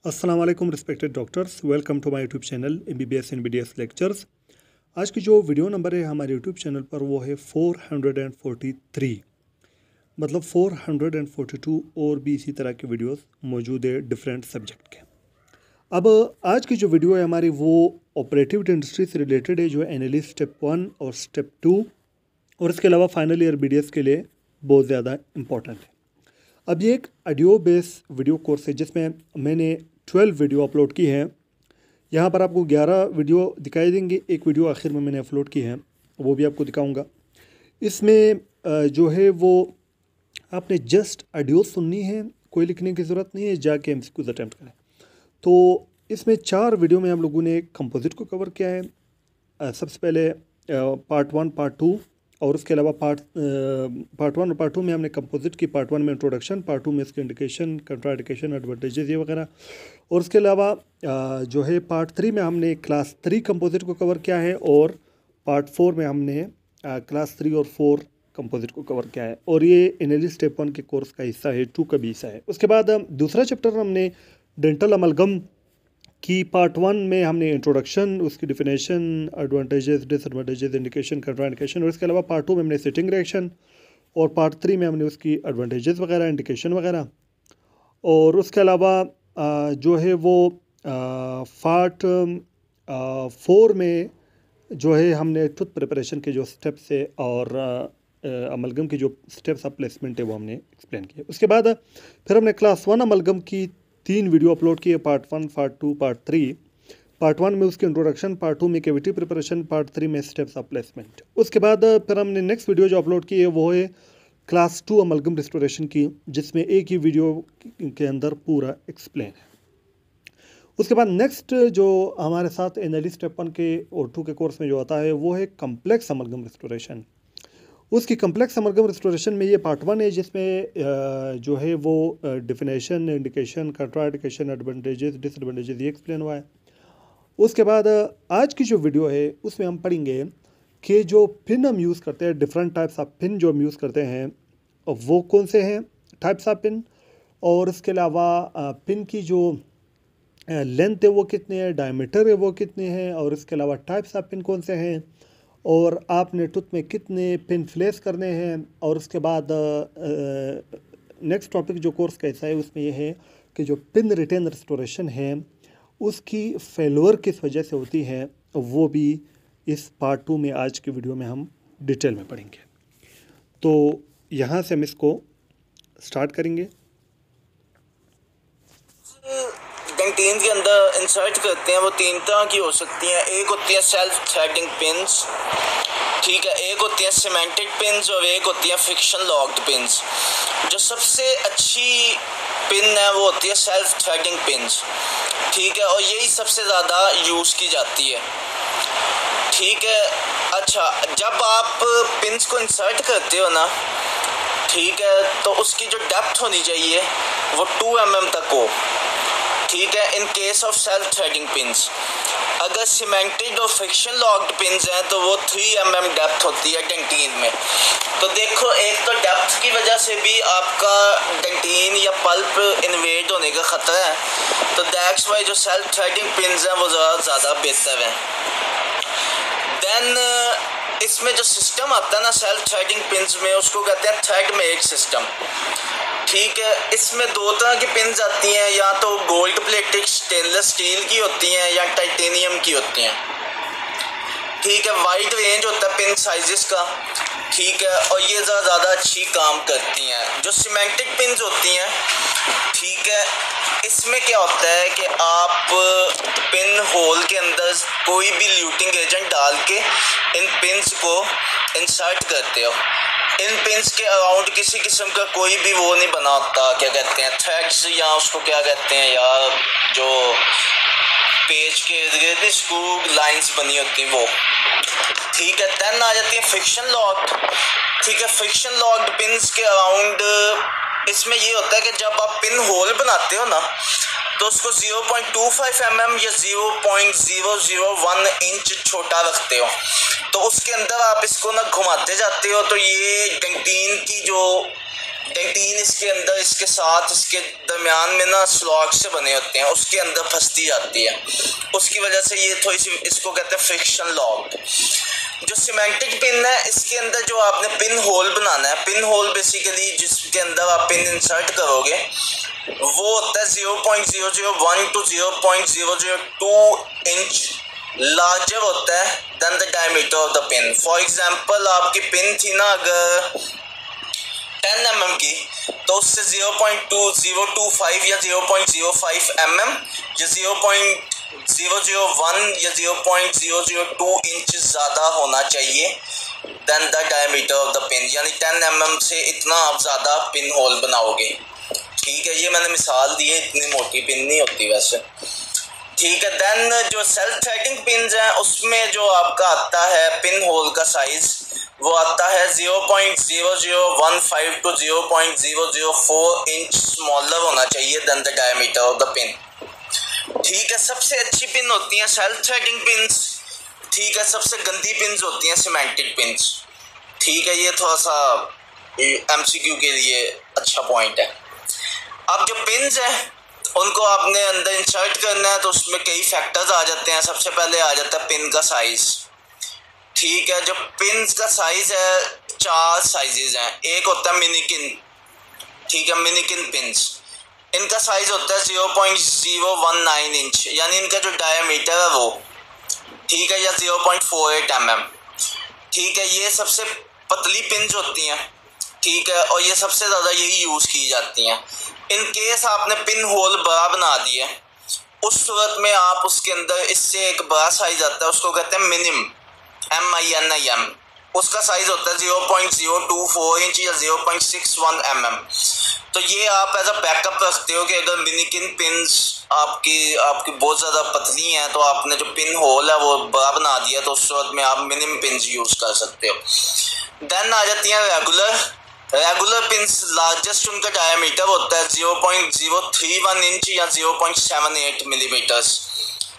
अस्सलाम वालेकुम respected doctors, welcome to my YouTube channel MBBS NBDS lectures. आज की जो वीडियो नंबर है हमारे यूट्यूब चैनल पर वो है 443, मतलब 442 और भी इसी तरह के वीडियोस मौजूद है डिफरेंट सब्जेक्ट के। अब आज की जो वीडियो है हमारी वो ऑपरेटिव इंडस्ट्री से रिलेटेड है, जो है एनालिस्ट स्टेप 1 और स्टेप 2 और इसके अलावा फाइनल ईयर BDS के लिए बहुत ज़्यादा इम्पोर्टेंट है। अब ये एक ऑडियो बेस वीडियो कोर्स है जिसमें मैंने 12 वीडियो अपलोड की हैं। यहाँ पर आपको 11 वीडियो दिखाई देंगे, एक वीडियो आखिर में मैंने अपलोड की है वो भी आपको दिखाऊंगा। इसमें जो है वो आपने जस्ट ऑडियो सुननी है, कोई लिखने की ज़रूरत नहीं है, जाके MCQs अटैम्प्ट करें। तो इसमें 4 वीडियो में हम लोगों ने कंपोजिट को कवर किया है। सबसे पहले पार्ट 1, पार्ट 2 और उसके अलावा पार्ट 1 और पार्ट 2 में हमने कंपोजिट की, पार्ट 1 में इंट्रोडक्शन, पार्ट 2 में इसके इंडिकेशन, कंट्राइंडिकेशन, एडवांटेजेस ये वगैरह। और उसके अलावा जो है पार्ट 3 में हमने क्लास 3 कंपोजिट को कवर किया है और पार्ट 4 में हमने क्लास 3 और 4 कंपोजिट को कवर किया है। और ये एनालिस्ट स्टेप 1 के कोर्स का हिस्सा है, 2 का भी हिस्सा है। उसके बाद दूसरा चैप्टर हमने डेंटल अमलगम की पार्ट 1 में हमने इंट्रोडक्शन, उसकी definition, advantages, disadvantages, indication, contraindication और इसके अलावा पार्ट 2 में हमने सिटिंग रिएक्शन और पार्ट 3 में हमने उसकी एडवांटेजेस वगैरह, इंडिकेशन वगैरह। और उसके अलावा जो है वो पार्ट 4 में जो है हमने टूथ प्रिपरेशन के जो स्टेप्स है और अमलगम की जो स्टेप्स ऑफ प्लेसमेंट है वो हमने एक्सप्लेन किया। उसके बाद फिर हमने क्लास 1 अमलगम की 3 वीडियो अपलोड किए, पार्ट 1, पार्ट 2, पार्ट 3। पार्ट 1 में उसकी इंट्रोडक्शन, पार्ट 2 में कैविटी प्रिपरेशन, पार्ट 3 में स्टेप्स ऑफ प्लेसमेंट। उसके बाद फिर हमने नेक्स्ट वीडियो जो अपलोड की है वो है क्लास 2 अमलगम रिस्टोरेशन की, जिसमें एक ही वीडियो के अंदर पूरा एक्सप्लेन है। उसके बाद नेक्स्ट जो हमारे साथ एनालिस्ट स्टेप 1 के और 2 के कोर्स में जो आता है वो है कम्प्लेक्स अमलगम रिस्टोरेशन। उसकी कम्प्लेक्स अमलगम रिस्टोरेशन में ये पार्ट 1 है जिसमें जो है वो definition, indication, contraindication, advantages, disadvantages ये एक्सप्लेन हुआ है। उसके बाद आज की जो वीडियो है उसमें हम पढ़ेंगे कि जो पिन हम यूज़ करते हैं, डिफरेंट टाइप्स ऑफ पिन जो हम यूज़ करते हैं वो कौन से हैं, टाइप्स ऑफ पिन, और इसके अलावा पिन की जो लेंथ है वो कितनी है, डायमीटर है वो कितनी है, और इसके अलावा टाइप्स ऑफ पिन कौन से हैं, और आपने टूथ में कितने पिन प्लेस करने हैं। और उसके बाद नेक्स्ट टॉपिक जो कोर्स का हिस्सा है उसमें यह है कि जो पिन रिटेन रिस्टोरेशन है उसकी फेलोर किस वजह से होती है, वो भी इस पार्ट 2 में आज की वीडियो में हम डिटेल में पढ़ेंगे। तो यहाँ से हम इसको स्टार्ट करेंगे। डेंटिन के अंदर इंसर्ट करते हैं वो 3 तरह की हो सकती हैं। एक होती है सेल्फ थ्रेडिंग पिन्स, ठीक है, एक होती है सीमेंटेड पिन्स और एक होती है फ्रिक्शन लॉक्ड पिन्स। जो सबसे अच्छी पिन है वो होती है सेल्फ थ्रेडिंग पिन्स, ठीक है, और यही सबसे ज़्यादा यूज़ की जाती है, ठीक है। अच्छा, जब आप पिन्स को इंसर्ट करते हो ना, ठीक है, तो उसकी जो डेप्थ होनी चाहिए वो 2 mm तक हो, ठीक है, in case of self threading pins. अगर सीमेंटेड और फ्रिक्शन लॉक्ड पिन्स हैं तो वो 3 mm डेप्थ होती है डेंटिन में। तो देखो, एक तो डेप्थ की वजह से भी आपका डेंटिन या पल्प इन्वेड होने का ख़तरा है, तो दैट्स वाई जो सेल्फ थ्रेडिंग पिन्स हैं वो ज़्यादा बेहतर हैं। देन इसमें जो सिस्टम आता है ना सेल्फ थ्रेडिंग पिन्स में, उसको कहते हैं थ्रेड मेड सिस्टम, ठीक है। इसमें 2 तरह की पिन्स आती हैं, या तो गोल्ड प्लेटेड स्टेनलेस स्टील की होती हैं या टाइटेनियम की होती हैं, ठीक है। वाइड रेंज होता है पिन साइजेस का, ठीक है, और ये ज़्यादा अच्छी काम करती हैं। जो सीमेंटेड पिन्स होती हैं, ठीक है, इसमें क्या होता है कि आप पिन होल के अंदर कोई भी ल्यूटिंग एजेंट डाल के इन पिन्स को इंसर्ट करते हो। इन पिन्स के अराउंड किसी किस्म का कोई भी वो नहीं बना होता, क्या कहते हैं, थ्रेड्स, या उसको क्या कहते हैं यार, जो पेज के इर्द स्क्रू लाइंस बनी होती हैं वो, ठीक है। देन आ जाती है फ्रिक्शन लॉक्ड, ठीक है। फ्रिक्शन लॉक्ड पिन्स के अराउंड इसमें ये होता है कि जब आप पिन होल बनाते हो ना, तो उसको 0.25 mm या 0.001 इंच छोटा रखते हो, तो उसके अंदर आप इसको ना घुमाते जाते हो, तो ये डेंटिन की जो डेंटीन इसके अंदर, इसके साथ, इसके दरमियान में ना स्लॉट से बने होते हैं, उसके अंदर फंसती जाती है, उसकी वजह से ये थोड़ी सी, इसको कहते हैं फ्रिक्शन लॉक। जो सीमेंटिक पिन है, इसके अंदर जो आपने पिन होल बनाना है, पिन होल बेसिकली जिसके अंदर आप पिन इंसर्ट करोगे वो होता है 0.001 to 0.002 इंच लार्जर होता है than the diameter of the pin. For example आपकी पिन थी ना अगर 10 mm की, तो उससे 0.2025 या 0.05 mm या 0.001 या 0.002 इंच ज़्यादा होना चाहिए than the diameter of the pin, यानी 10 mm से इतना आप ज़्यादा पिन होल बनाओगे। ठीक है, ये मैंने मिसाल दी है, इतनी मोटी पिन नहीं होती वैसे। ठीक है, देन जो सेल्फ थ्रेडिंग पिन्स हैं उसमें जो आपका आता है पिन होल का साइज़ वो आता है 0.0015 to 0.004 इंच स्मॉलर होना चाहिए than the diameter of the pin. ठीक है, सबसे अच्छी पिन होती हैं सेल्फ थ्रेडिंग पिन्स। ठीक है, सबसे गंदी पिन्स होती हैं सीमेंटेड पिन्स। ठीक है, ये थोड़ा सा MCQ के लिए अच्छा पॉइंट है। अब जो पिन्स हैं उनको आपने अंदर इंसर्ट करना है तो उसमें कई फैक्टर्स आ जाते हैं। सबसे पहले आ जाता है पिन का साइज़। ठीक है, जो पिन का साइज़ है 4 साइजेज हैं। एक होता है मिनीकिन। ठीक है, मिनीकिन पिन्स, इनका साइज़ होता है 0.019 इंच, यानी इनका जो डायमीटर है वो, ठीक है, या 0.48 mm। ठीक है, ये सबसे पतली पिन्स होती हैं। ठीक है, और ये सबसे ज़्यादा यही यूज़ की जाती हैं। इन केस आपने पिन होल बड़ा बना दिया, उस सूरत में आप उसके अंदर इससे एक बड़ा साइज़ आता है, उसको कहते हैं मिनिम, MINIM। उसका साइज़ होता है 0.024 इंच या 0.61 mm। तो ये आप एज अ बैकअप रखते हो कि अगर मिनीकिन पिन्स आपकी बहुत ज़्यादा पतली हैं तो आपने जो पिन होल है वो बड़ा बना दिया, तो उस सूरत में आप मिनिम पिन्स यूज़ कर सकते हो। देन आ जाती हैं रेगुलर पिन्स। लार्जेस्ट उनका डायमीटर होता है 0.031 इंच या 0.78 मिलीमीटर्स।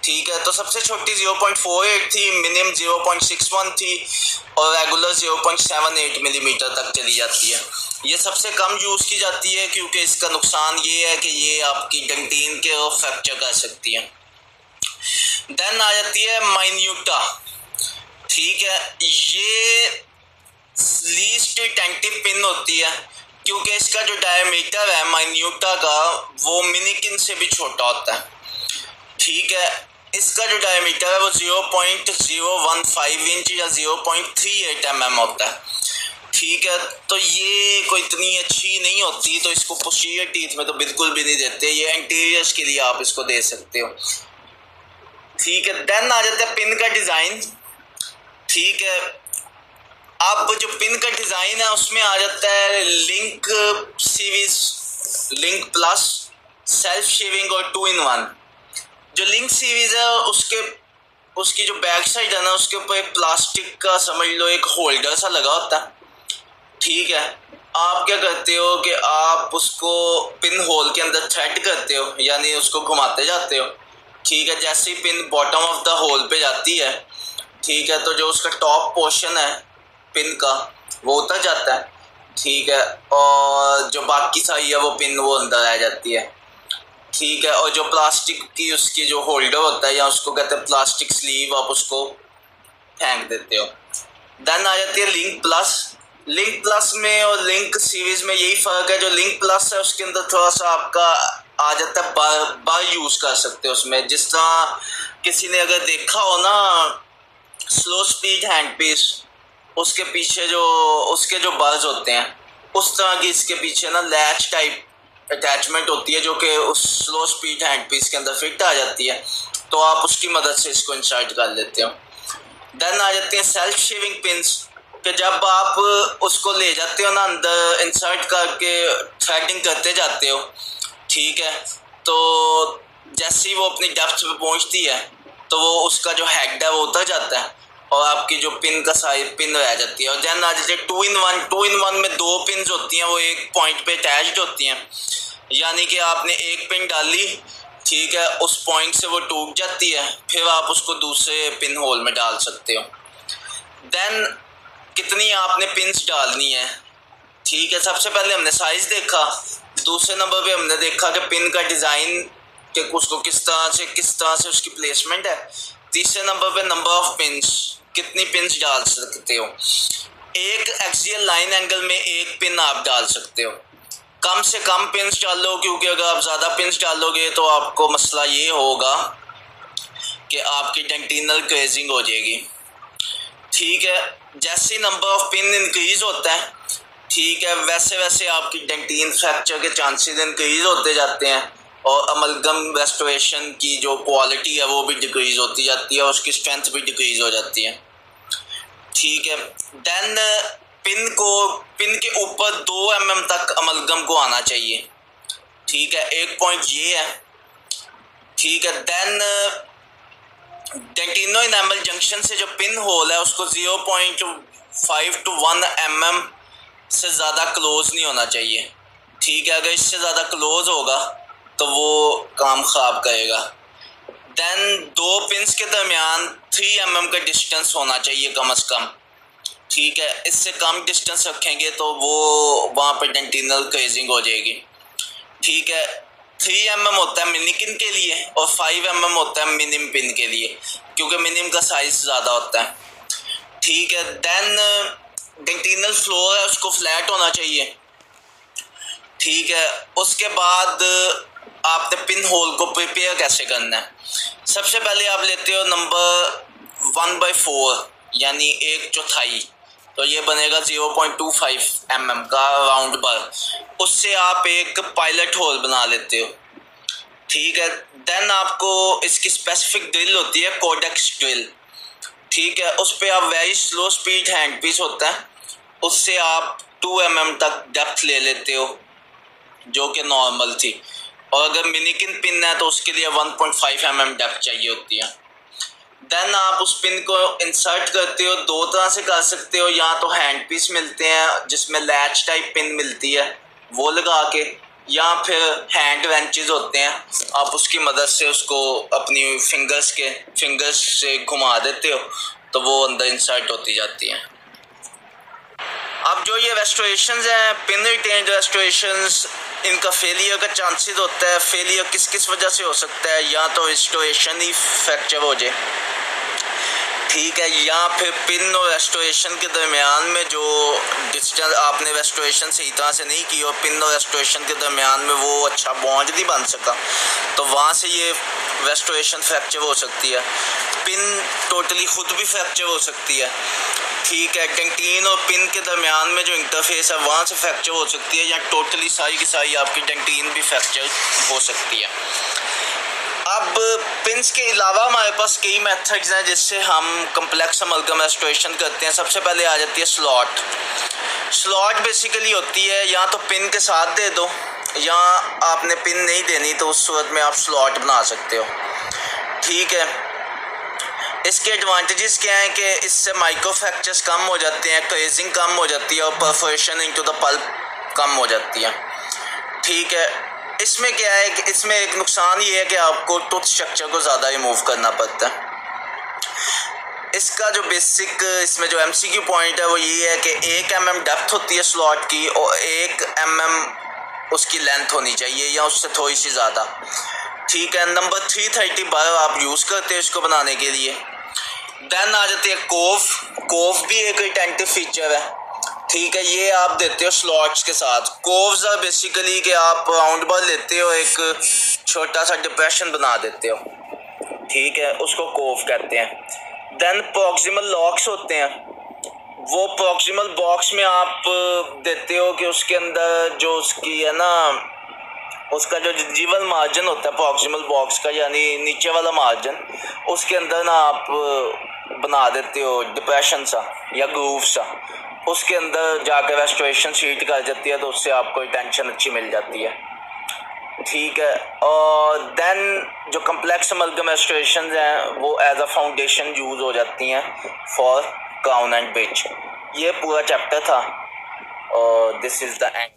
ठीक है, तो सबसे छोटी 0.48 थी, मिनिमम 0.61 थी और रेगुलर 0.78 मिलीमीटर तक चली जाती है। ये सबसे कम यूज़ की जाती है क्योंकि इसका नुकसान ये है कि ये आपकी डेंटीन के फ्रैक्चर कर सकती है। देन आ जाती है माइन्यूटा। ठीक है, ये लीस्ट टेंटिव पिन होती है क्योंकि इसका जो डायमीटर है माइन्यूटा का वो मिनीकिन से भी छोटा होता है। ठीक है, इसका जो डायमीटर है वो 0.015 इंच या 0.38 mm होता है। ठीक है, तो ये कोई इतनी अच्छी नहीं होती, तो इसको पोस्टीरियर टीथ में तो बिल्कुल भी नहीं देते, ये एंटीरियर्स के लिए आप इसको दे सकते हो। ठीक है, देन आ जाता है पिन का डिज़ाइन। ठीक है, अब जो पिन का डिज़ाइन है उसमें आ जाता है link series, link plus, self shaving और 2-in-1। जो लिंक सीरीज है उसकी जो बैक साइड है ना उसके ऊपर एक प्लास्टिक का समझ लो एक होल्डर सा लगा होता है। ठीक है, आप क्या करते हो कि आप उसको पिन होल के अंदर थ्रेड करते हो, यानी उसको घुमाते जाते हो। ठीक है, जैसे ही pin bottom of the hole पे जाती है, ठीक है, तो जो उसका टॉप पोर्शन है पिन का वो उतर जाता है। ठीक है, और जो बाकी सारी है वो पिन वो अंदर आ जाती है। ठीक है, और जो प्लास्टिक की उसकी जो होल्डर होता है या उसको कहते हैं प्लास्टिक स्लीव, आप उसको फेंक देते हो। देन आ जाती है लिंक प्लस। लिंक प्लस में और लिंक सीरीज में यही फ़र्क है, जो लिंक प्लस है उसके अंदर थोड़ा सा आपका आ जाता है बार यूज़ कर सकते हो उसमें। जिस तरह किसी ने अगर देखा हो ना स्लो स्पीड हैंड पीस, उसके पीछे जो उसके जो बार्स होते हैं उस तरह की इसके पीछे ना लैच टाइप अटैचमेंट होती है जो कि उस स्लो स्पीड हैंड पीस के अंदर फिट आ जाती है, तो आप उसकी मदद से इसको इंसर्ट कर लेते हो। देन आ जाती हैं सेल्फ शेविंग पिन्स, कि जब आप उसको ले जाते हो ना अंदर इंसर्ट करके थ्रेडिंग करते जाते हो। ठीक है, तो जैसे ही वो अपनी डेप्थ पे पहुंचती है तो वो उसका जो हेड है वो उतर जाता है और आपकी जो पिन का साइज पिन रह जाती है। और देन आ जाती है 2-in-1 में 2 पिन्स होती हैं, वो एक पॉइंट पे अटैच्ड होती हैं, यानी कि आपने एक पिन डाली, ठीक है, उस पॉइंट से वो टूट जाती है, फिर आप उसको दूसरे पिन होल में डाल सकते हो। देन कितनी आपने पिन्स डालनी है ठीक है, सबसे पहले हमने साइज देखा, दूसरे नंबर पे हमने देखा कि पिन का डिज़ाइन कि उसको किस तरह से उसकी प्लेसमेंट है। तीसरे नंबर पे नंबर ऑफ पिंस, कितनी पिंस डाल सकते हो। एक एक्सियल लाइन एंगल में एक पिन आप डाल सकते हो, कम से कम पिंस डालो, क्योंकि अगर आप ज़्यादा पिंस डालोगे तो आपको मसला ये होगा कि आपकी डेंटिनल क्रेजिंग हो जाएगी। ठीक है, जैसे नंबर ऑफ पिन इंक्रीज होता है, ठीक है, वैसे वैसे आपकी डेंटिन फ्रैक्चर के चांसेस इंक्रीज होते जाते हैं और अमलगम रेस्टोरेशन की जो क्वालिटी है वो भी डिक्रीज होती जाती है और उसकी स्ट्रेंथ भी डिक्रीज हो जाती है। ठीक है, देन पिन के ऊपर 2 mm तक अमलगम को आना चाहिए। ठीक है, एक पॉइंट ये है। ठीक है, देन डेंटिनो इनेमल जंक्शन से जो पिन होल है उसको 0.5 to 1 mm से ज़्यादा क्लोज नहीं होना चाहिए। ठीक है, अगर इससे ज़्यादा क्लोज होगा तो वो काम ख़राब करेगा। देन 2 पिन्स के दरमियान 3 mm का डिस्टेंस होना चाहिए कम अज़ कम। ठीक है, इससे कम डिस्टेंस रखेंगे तो वो वहाँ पर डेंटिनल क्रेजिंग हो जाएगी। ठीक है, 3 mm होता है मिनिकिन के लिए और 5 mm होता है मिनिम पिन के लिए, क्योंकि मिनिम का साइज ज़्यादा होता है। ठीक है, देन डेंटिनल फ्लोर है उसको फ्लैट होना चाहिए। ठीक है, उसके बाद आपने पिन होल को प्रिपेयर कैसे करना है। सबसे पहले आप लेते हो नंबर 1/4 यानी 1/4, तो ये बनेगा 0.25 mm का राउंड बार, उससे आप एक पायलट होल बना लेते हो। ठीक है, देन आपको इसकी स्पेसिफिक ड्रिल होती है कोडेक्स ड्रिल। ठीक है, उस पर आप very slow speed handpiece होता है, उससे आप 2 mm तक डेप्थ ले लेते हो जो कि नॉर्मल थी, और अगर मिनिकिन पिन है तो उसके लिए 1.5 mm डेप्थ चाहिए होती है। देन आप उस पिन को इंसर्ट करते हो, 2 तरह से कर सकते हो, या तो हैंड पीस मिलते हैं जिसमें लैच टाइप पिन मिलती है वो लगा के, या फिर हैंड रेंचेस होते हैं, आप उसकी मदद से उसको अपनी फिंगर्स से घुमा देते हो तो वो अंदर इंसर्ट होती जाती हैं। अब जो ये रेस्टोरेशंस हैं, पिन रिटेन्ड रेस्टोरेशंस, इनका फेलियर का चांसेस होता है। फेलियर किस किस वजह से हो सकता है, या तो रेस्टोरेशन ही फ्रैक्चर हो जाए, ठीक है, या फिर पिन और रेस्टोरेशन के दरमियान में जो डिस्टेंस आपने रेस्टोरेशन सही तरह से नहीं की और पिन और रेस्टोरेशन के दरमियान में वो अच्छा बॉन्ड नहीं बन सका, तो वहाँ से ये रेस्टोरेशन फ्रैक्चर हो सकती है। पिन टोटली खुद भी फ्रैक्चर हो सकती है। ठीक है, डेंटिन और पिन के दरमियान में जो इंटरफेस है वहाँ से फ्रैक्चर हो सकती है, या टोटली सारी की सारी आपकी डेंटिन भी फ्रैक्चर हो सकती है। अब पिन्स के अलावा हमारे पास कई मेथड्स हैं जिससे हम कम्प्लेक्स अमलगम रेस्टोरेशन करते हैं। सबसे पहले आ जाती है स्लॉट बेसिकली होती है, या तो पिन के साथ दे दो, या आपने पिन नहीं देनी तो उस सूरत में आप स्लॉट बना सकते हो। ठीक है, इसके एडवांटेजेस क्या हैं कि इससे माइक्रो फ्रैक्चर्स कम हो जाते हैं, क्रेजिंग कम हो जाती है और परफोरेशन इनटू द पल्प कम हो जाती है। ठीक है, इसमें क्या है कि इसमें एक नुकसान ये है कि आपको टूथ स्ट्रक्चर को ज़्यादा रिमूव करना पड़ता है। इसका जो बेसिक इसमें जो MCQ पॉइंट है वो ये है कि 1 mm डेप्थ होती है स्लॉट की और 1 mm उसकी लेंथ होनी चाहिए या उससे थोड़ी सी ज़्यादा। ठीक है, नंबर 330 बार आप यूज़ करते हो इसको बनाने के लिए। देन आ जाती है कोव भी एक रिटेंटिव फीचर है। ठीक है, ये आप देते हो स्लॉट्स के साथ। कोव्स आर बेसिकली कि आप राउंड बार लेते हो, एक छोटा सा डिप्रेशन बना देते हो। ठीक है, उसको कोव कहते हैं। देन प्रॉक्सिमल लॉक्स होते हैं, वो प्रॉक्सिमल बॉक्स में आप देते हो कि उसके अंदर जो उसकी है ना, उसका जो जिंजिवल मार्जिन होता है प्रॉक्सिमल बॉक्स का, यानी नीचे वाला मार्जिन, उसके अंदर ना आप बना देते हो डिप्रेशन सा या ग्रूव सा, उसके अंदर जाकर रेस्टोरेशन शीट कर जाती है, तो उससे आपको टेंशन अच्छी मिल जाती है। ठीक है, और देन जो कम्प्लेक्स अमलगम रेस्टोरेशन हैं वो एज अ फाउंडेशन यूज़ हो जाती हैं फॉर क्राउन एंड ब्रिज। ये पूरा चैप्टर था और दिस इज़ द एंड।